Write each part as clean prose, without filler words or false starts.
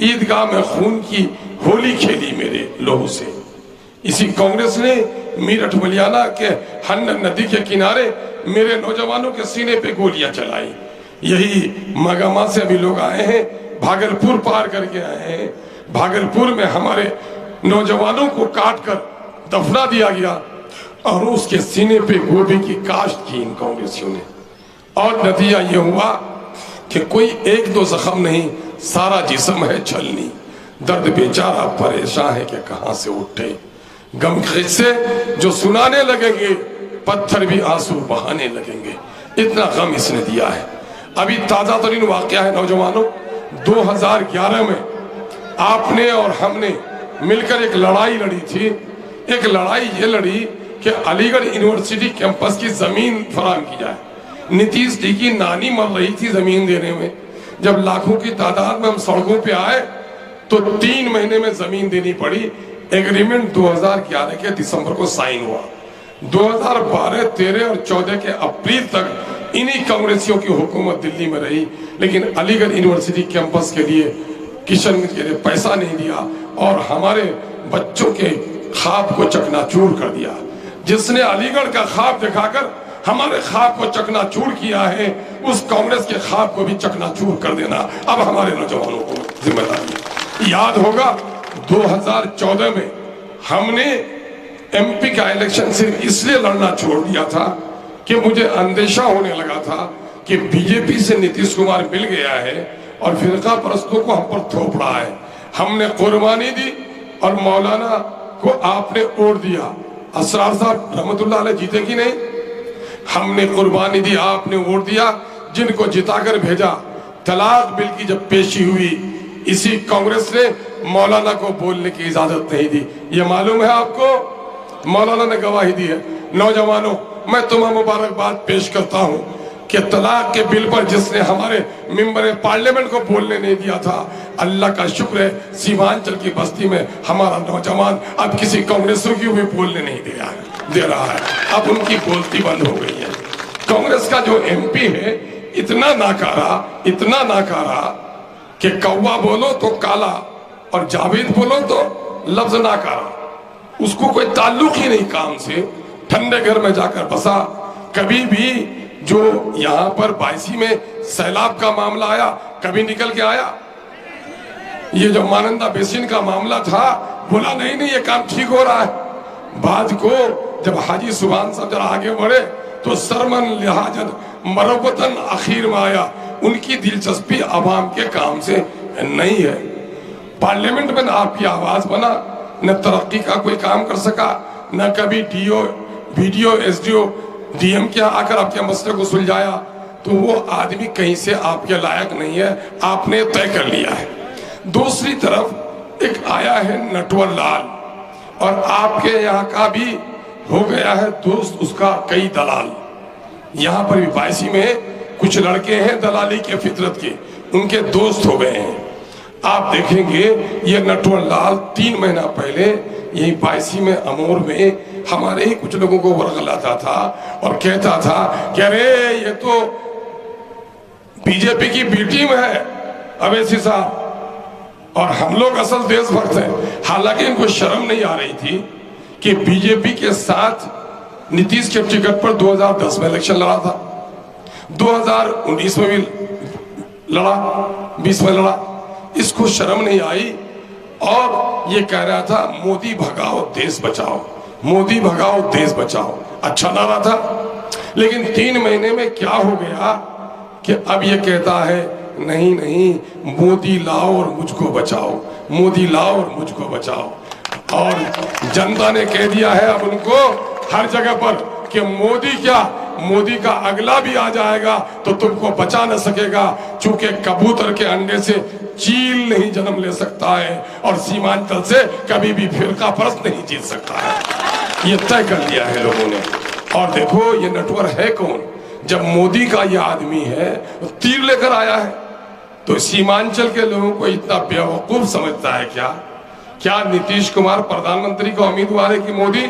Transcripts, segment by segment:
عیدگاہ میں خون کی ہولی کھیلی میرے لوہوں سے. اسی کانگریس نے میرٹھ ملیالہ کے ہنن ندی کے کنارے میرے نوجوانوں کے سینے پہ گولیاں چلائی. یہی مگاما سے ابھی لوگ آئے ہیں, بھاگلپور پار کر کے آئے ہیں. بھاگلپور میں ہمارے نوجوانوں کو کاٹ کر دفنا دیا گیا اور اس کے سینے پہ گوبھی کی کاشت کی ان کانگریسیوں نے. اور نتیجہ یہ ہوا کہ کوئی ایک دو زخم نہیں, سارا جسم ہے چھلنی. درد بیچارہ پریشان ہے کہ کہاں سے اٹھے. غم قصے جو سنانے لگیں گے پتھر بھی آنسو بہانے لگیں گے, اتنا غم اس نے دیا ہے. ابھی تازہ ترین واقعہ ہے نوجوانوں, 2011 میں آپ نے اور ہم نے مل کر ایک لڑائی لڑی تھی. ایک لڑائی یہ لڑی کہ علی گڑھ یونیورسٹی کیمپس کی زمین فراہم کی جائے. نتیش جی کی نانی مر رہی تھی زمین دینے میں. جب لاکھوں کی تعداد میں ہم سڑکوں پہ آئے تو 3 مہینے میں زمین دینی پڑی. ایگریمنٹ 2011 کے دسمبر کو سائن ہوا. 2012, 13 اور 14 کے اپریل تک انہی کانگریسیوں کی حکومت دلی میں رہی, لیکن علی گڑھ یونیورسٹی کیمپس کے لیے کشن گنج کے لیے پیسہ نہیں دیا اور ہمارے بچوں کے خواب کو چکنا چور کر دیا. جس نے علی گڑھ کا خواب دکھا کر ہمارے خواب کو چکنا چور کیا ہے, اس کانگریس کے خواب کو بھی چکنا چور کر دینا اب ہمارے نوجوانوں کو ذمہ داری ہے. یاد ہوگا 2014 میں ہم نے ایم پی کا الیکشن صرف اس لیے لڑنا چھوڑ دیا تھا کہ مجھے اندیشہ ہونے لگا تھا کہ بی جے پی سے نتیش کمار مل گیا ہے اور فرقہ پرستوں کو ہم پر تھوپ رہا ہے. ہم نے قربانی دی اور مولانا کو آپ نے ووٹ دیا. اسرار صاحب رحمت اللہ علیہ جیتے کی نہیں, ہم نے قربانی دی, آپ نے ووٹ دیا. جن کو جتا کر بھیجا, طلاق بل کی جب پیشی ہوئی اسی کانگریس نے مولانا کو بولنے کی اجازت نہیں دی. یہ معلوم ہے آپ کو, مولانا نے گواہی دی ہے. نوجوانوں, میں تمہیں مبارکباد پیش کرتا ہوں کہ طلاق کے بل پر جس نے ہمارے ممبر پارلیمنٹ کو بولنے نہیں دیا تھا, اللہ کا شکر ہے سیمانچل کی بستی میں ہمارا نوجوان اب کسی کانگریسوں کی بھی بولنے نہیں دے رہا ہے. اب ان کی بولتی بند ہو گئی ہے. کانگریس کا جو ایم پی ہے اتنا ناکارہ کہ کوا بولو تو کالا اور جاوید بولو تو لفظ ناکارہ. اس کو کوئی تعلق ہی نہیں کام سے, ٹھنڈے گھر میں جا کر بسا. کبھی بھی جو یہاں پر 22 میں سیلاب کا معاملہ آیا کبھی نکل کے آیا. یہ جو مانندہ بیسن کا معاملہ تھا بولا نہیں یہ کام ٹھیک ہو رہا ہے. بعد کو جب حاجی سبحان صاحب جرا آگے بڑھے تو سرمن لحاجت مروتن اخیر میں آیا. ان کی دلچسپی عوام کے کام سے نہیں ہے. پارلیمنٹ میں نہ آپ کی آواز بنا, نہ ترقی کا کوئی کام کر سکا, نہ کبھی D O, B D O, S D O, D M کے آ کر آپ کے مسئلے کو سلجھایا. تو وہ آدمی کہیں سے آپ کے لائق نہیں ہے, آپ نے طے کر لیا ہے. دوسری طرف ایک آیا ہے نٹور لال, اور آپ کے یہاں کا بھی ہو گیا ہے دوست اس کا کئی دلال. یہاں پر بھی 22 میں کچھ لڑکے ہیں دلالی کے فطرت کے, ان کے دوست ہو گئے ہیں. آپ دیکھیں گے یہ نٹور لال 3 مہینہ پہلے یہی 22 میں امور میں ہمارے ہی کچھ لوگوں کو ورغلاتا تھا اور کہتا تھا کہ ارے یہ تو بی جے پی کی بی ٹیم ہے اویسی صاحب, اور ہم لوگ اصل دیش بھکت ہیں. حالانکہ ان کو شرم نہیں آ رہی تھی کہ بی جے پی کے ساتھ نتیش کے ٹکٹ پر 2010 میں الیکشن لڑا تھا, 2019 میں بھی لڑا, 20 میں لڑا. اس کو شرم نہیں آئی اور یہ کہہ رہا تھا مودی بھگاؤ دیش بچاؤ, مودی بھگاؤ دیش بچاؤ. اچھا نعرہ تھا, لیکن 3 مہینے میں کیا ہو گیا کہ اب یہ کہتا ہے نہیں مودی لاؤ اور مجھ کو بچاؤ, مودی لاؤ اور مجھ کو بچاؤ. اور جنتا نے کہہ دیا ہے اب ان کو ہر جگہ پر کہ مودی کیا, مودی کا اگلا بھی آ جائے گا تو تم کو بچا نہ سکے گا, چونکہ کبوتر کے انڈے سے چیل نہیں جنم لے سکتا ہے اور سیمانچل سے کبھی بھی فرقہ پرست نہیں جیت سکتا ہے. یہ طے کر لیا ہے لوگوں نے. اور دیکھو یہ نٹور ہے کون, جب مودی کا یہ آدمی ہے تیر لے کر آیا ہے تو سیمانچل کے لوگوں کو اتنا بیوقوف سمجھتا ہے کیا نتیش کمار پردھان منتری کو امیدوار ہے کہ مودی,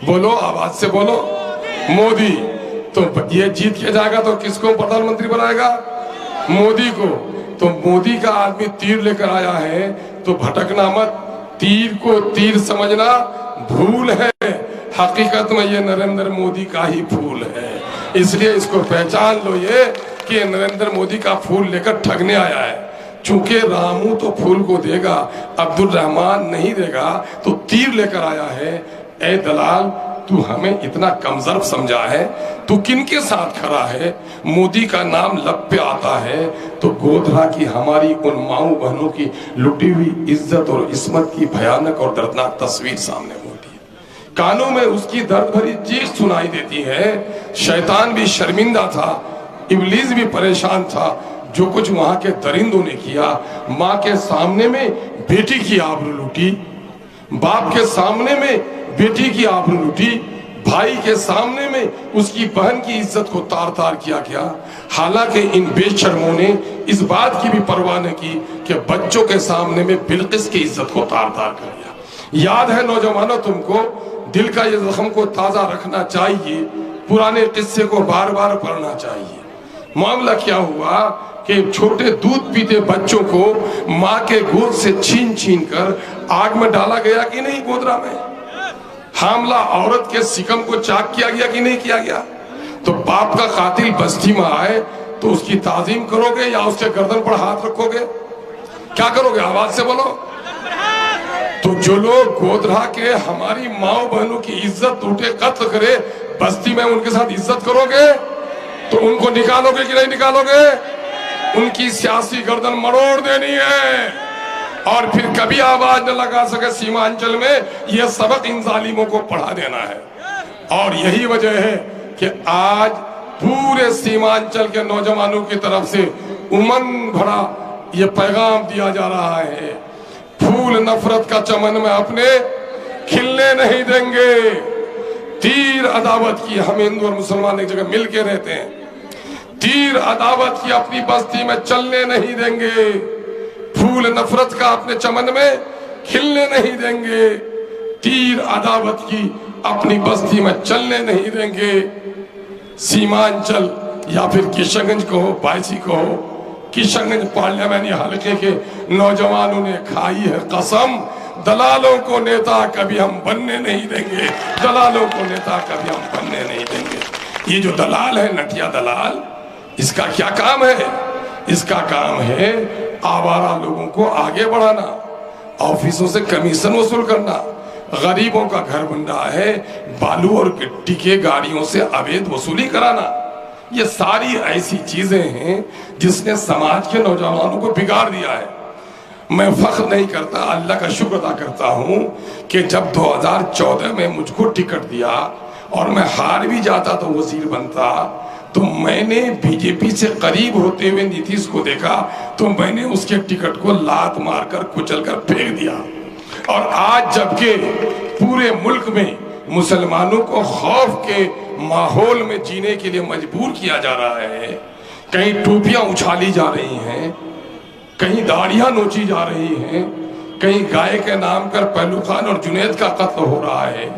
بولو آواز سے بولو, مودی. تو یہ جیت کے جائے گا تو کس کو پردھان منتری بنائے گا, مودی کو. تو مودی کا آدمی تیر لے کر آیا ہے تو بھٹکنا مت، تیر کو تیر سمجھنا بھول ہے، حقیقت میں یہ نریندر مودی کا ہی پھول ہے، اس لیے اس کو پہچان لو یہ کہ نریندر مودی کا پھول لے کر ٹھگنے آیا ہے۔ چونکہ رامو تو پھول کو دے گا، عبد الرحمن نہیں دے گا، تو تیر لے کر آیا ہے۔ اے دلال، تو ہمیں اتنا کمزرف سمجھا ہے، تو کن کے ساتھ کھڑا ہے؟ مودی کا نام لب پہ آتا ہے تو گودھرا کی ہماری ان ماؤں بہنوں کی لٹی ہوئی عزت اور عصمت کی بھیانک اور دردناک تصویر سامنے ہوتی ہے، کانوں میں اس کی درد بھری چیخ سنائی دیتی ہے۔ شیطان بھی شرمندہ تھا، ابلیس بھی پریشان تھا، جو کچھ وہاں کے درندوں نے کیا۔ ماں کے سامنے میں بیٹی کی آبرو لوٹی، باپ کے سامنے میں بیٹی کی آبرو لوٹی، بھائی کے سامنے میں اس کی بہن کی عزت کو تار تار کیا گیا۔ حالانکہ ان بے شرموں نے اس بات کی بھی پرواہ نہ کی کہ بچوں کے سامنے میں بلقیس کی عزت کو تار تار کر دیا۔ یاد ہے نوجوانوں، تم کو دل کا یہ زخم کو تازہ رکھنا چاہیے، پرانے قصے کو بار بار پڑھنا چاہیے۔ معاملہ کیا ہوا کہ چھوٹے دودھ پیتے بچوں کو ماں کے گود سے چھین چھین کر آگ میں ڈالا گیا کہ نہیں؟ گودرا میں حاملہ عورت کے سکم کو چاک کیا گیا کہ نہیں کیا گیا؟ تو باپ کا قاتل بستی میں آئے تو اس کی تعظیم کرو گے یا اس کے گردن پر ہاتھ رکھو گے؟ کیا کرو گے؟ آواز سے بولو۔ تو جو لوگ گودرا کے ہماری ماؤں بہنوں کی عزت ٹوٹے قتل کرے، بستی میں ان کے ساتھ عزت کرو گے؟ تو ان کو نکالو گے کہ نہیں نکالو گے؟ ان کی سیاسی گردن مروڑ دینی ہے، اور پھر کبھی آواز نہ لگا سکے سیمانچل میں، یہ سبق ان ظالموں کو پڑھا دینا ہے۔ اور یہی وجہ ہے کہ آج پورے سیمانچل کے نوجوانوں کی طرف سے امنگ بھرا یہ پیغام دیا جا رہا ہے، پھول نفرت کا چمن میں اپنے کھلنے نہیں دیں گے۔ تیر عداوت کی، ہم ہندو اور مسلمان ایک جگہ مل کے رہتے ہیں، تیر عداوت کی اپنی بستی میں چلنے نہیں دیں گے، پھول نفرت کا اپنے چمن میں کھلنے نہیں دیں گے، تیر عداوت کی اپنی بستی میں چلنے نہیں دیں گے۔ سیمانچل یا پھر کشن گنج کہو، بائسی کہو، کشن گنج پارلیمانی حلقے کے نوجوانوں نے کھائی ہے قسم، دلالوں کو نیتا کبھی ہم بننے نہیں دیں گے، دلالوں کو نیتا کبھی ہم بننے نہیں دیں گے۔ یہ جو دلال ہے، نٹیا دلال، اس کا کیا کام ہے؟ اس کا کام ہے آوارہ لوگوں کو آگے بڑھانا، آفیسوں سے کمیشن وصول کرنا، غریبوں کا گھر بن رہا ہے، بالو اور گٹی کے گاڑیوں سے عوید وصولی کرانا۔ یہ ساری ایسی چیزیں ہیں جس نے سماج کے نوجوانوں کو بگاڑ دیا ہے۔ میں فخر نہیں کرتا، اللہ کا شکر ادا کرتا ہوں کہ جب 2014 میں مجھ کو ٹکٹ دیا اور میں ہار بھی جاتا تو وزیر بنتا، تو میں نے بی جے پی سے قریب ہوتے ہوئے نیتیش کو دیکھا تو میں نے اس کے ٹکٹ کو لات مار کر کچل کر پھینک دیا۔ اور آج جبکہ پورے ملک میں مسلمانوں کو خوف کے ماحول میں جینے کے لیے مجبور کیا جا رہا ہے، کہیں ٹوپیاں اچھالی جا رہی ہیں، کہیں داڑیاں نوچی جا رہی ہیں، کہیں گائے کے نام پر پہلو خان اور جنید کا قتل ہو رہا ہے،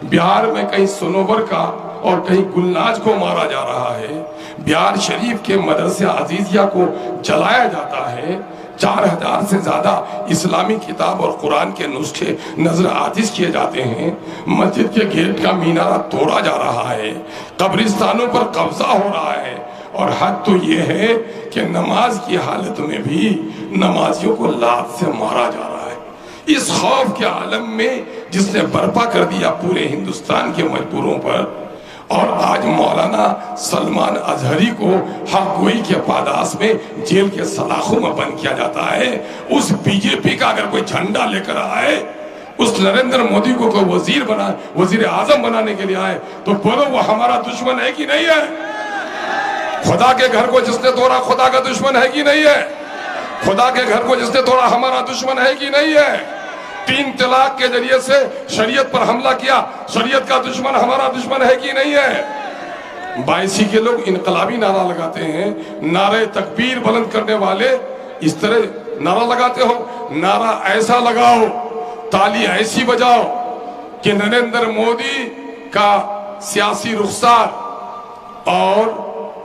بہار میں کہیں سنوبر کا اور کہیں گلناج کو مارا جا رہا ہے، بہار شریف کے مدرسہ عزیزیہ کو جلایا جاتا ہے، 4000 سے زیادہ اسلامی کتاب اور قرآن کے نسخے نظر آتش کیے جاتے ہیں، مسجد کے گیٹ کا مینارہ توڑا جا رہا ہے، قبرستانوں پر قبضہ ہو رہا ہے، اور حد تو یہ ہے کہ نماز کی حالت میں بھی نمازیوں کو لات سے مارا جا رہا ہے۔ اس خوف کے عالم میں جس نے برپا کر دیا پورے ہندوستان کے مجبوروں پر، اور آج مولانا سلمان اظہری کو حق گوئی کے پاداس میں جیل کے سلاخوں میں بند کیا جاتا ہے، اس بی جے پی کا اگر کوئی جھنڈا لے کر آئے، اس نریندر مودی کو کوئی وزیر اعظم بنانے کے لیے آئے، تو بولو وہ ہمارا دشمن ہے کہ نہیں ہے؟ خدا کے گھر کو جس نے توڑا خدا کا دشمن ہے کہ نہیں ہے؟ خدا کے گھر کو جس نے توڑا ہمارا دشمن ہے کہ نہیں ہے؟ 3 طلاق کے ذریعے سے شریعت پر حملہ کیا، شریعت کا دشمن ہمارا دشمن ہے کہ نہیں ہے؟ 82 کے لوگ انقلابی نعرہ لگاتے ہیں، نعرہ تکبیر بلند کرنے والے اس طرح نعرہ لگاتے ہو، نعرہ ایسا لگاؤ، تالی ایسی بجاؤ کہ نریندر مودی کا سیاسی رخسار اور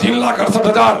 3,68,000,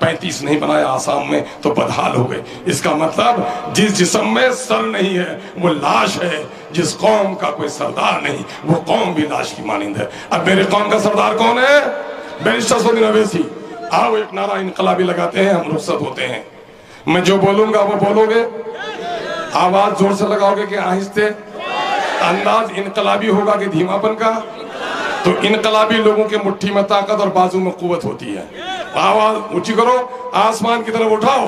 35 نہیں بنایا آسام میں تو بدحال ہو گئے. اس کا مطلب جس جسم میں سر نہیں ہے وہ لاش ہے، جس قوم کا کوئی سردار نہیں وہ قوم بھی لاش کی مانند ہے. اب میرے قوم کا سردار کون ہے؟ بیرسٹر اسدالدین اویسی. آؤ ایک نعرہ انقلابی لگاتے ہیں، ہم رخصت ہوتے ہیں. میں جو بولوں گا وہ بولو گے؟ آواز زور سے لگاؤ گے کہ آہستہ؟ انداز انقلابی ہوگا کہ دھیما پن کا؟ تو انقلابی لوگوں کے مٹھی میں طاقت اور بازو میں قوت ہوتی ہے. آواز اونچی کرو، آسمان کی طرف اٹھاؤ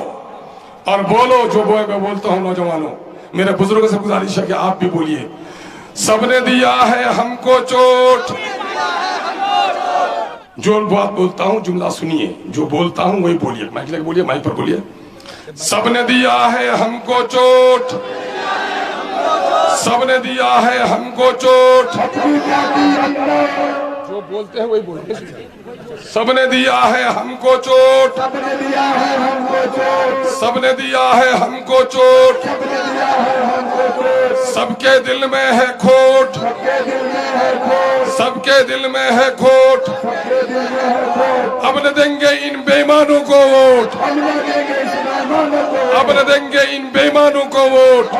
اور بولو جو میں بولتا ہوں. نوجوانوں، میرے بزرگوں سے گزارش ہے کہ آپ بھی بولیے. سب نے دیا ہے ہم کو چوٹ. جو بات بولتا ہوں جملہ سنیے، جو بولتا ہوں وہی بولیے. مائک لے کے بولیے، مائک پر بولیے. سب نے دیا ہے ہم کو چوٹ، سب نے دیا ہے ہم کو چوٹ. جو بولتے ہیں وہی بولتے. سب نے دیا ہے ہم کو چوٹ، سب نے دیا ہے ہم کو چوٹ، سب نے دیا ہے ہم کو چوٹ. سب کے دل میں ہے کھوٹ، سب کے دل میں ہے کھوٹ. اب نہ دیں گے ان بے ایمانوں کو ووٹ، اب نہ دیں گے ان بے ایمانوں کو ووٹ،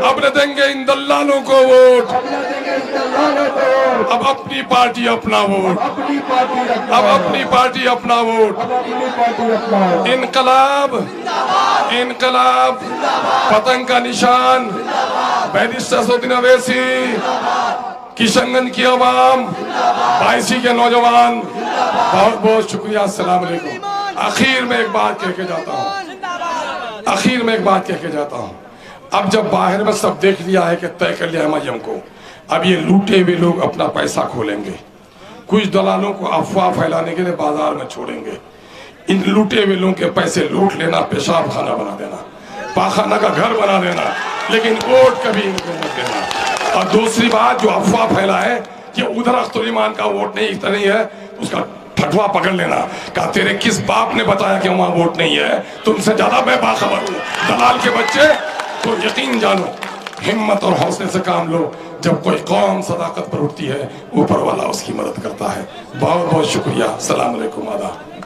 اب نہ دیں گے ان دلالوں کو ووٹ. اب اپنی پارٹی اپنا ووٹ، اب اپنی پارٹی اپنا ووٹ. انقلاب، انقلاب، پتنگ کا نشان، بیرسٹر اسدالدین اویسی، کشن گنج کی عوام، 22 کے نوجوان، بہت بہت شکریہ. السلام علیکم. آخر میں ایک بات کہہ کے جاتا ہوں، آخر میں ایک بات کہہ کے جاتا ہوں. اب جب باہر میں سب دیکھ لیا ہے کہ طے کر لیا MIM کو، اب یہ لوٹے ہوئے لوگ اپنا پیسہ کھولیں گے. کچھ دلالوں کو افواہ پھیلانے کے لیے بازار میں چھوڑیں گے. ان لوٹے ہوئے لوگوں کے پیسے لوٹ لینا، پیشاب خانہ بنا دینا، پاخانہ کا گھر بنا دینا، لیکن ووٹ کبھی ان کو مت دینا. اور دوسری بات، جو افواہ پھیلا ہے کہ ادھر اختر ایمان کا ووٹ نہیں، اس طرح نہیں ہے، اس کا ٹھٹوا پکڑ لینا. کہا تیرے کس باپ نے بتایا کہ وہاں ووٹ نہیں ہے؟ تم سے زیادہ میں باخبر ہوں دلال کے بچے. تو یقین جانو، ہمت اور حوصلے سے کام لو. جب کوئی قوم صداقت پر اٹھتی ہے، اوپر والا اس کی مدد کرتا ہے. بہت بہت شکریہ. السلام علیکم. آداب.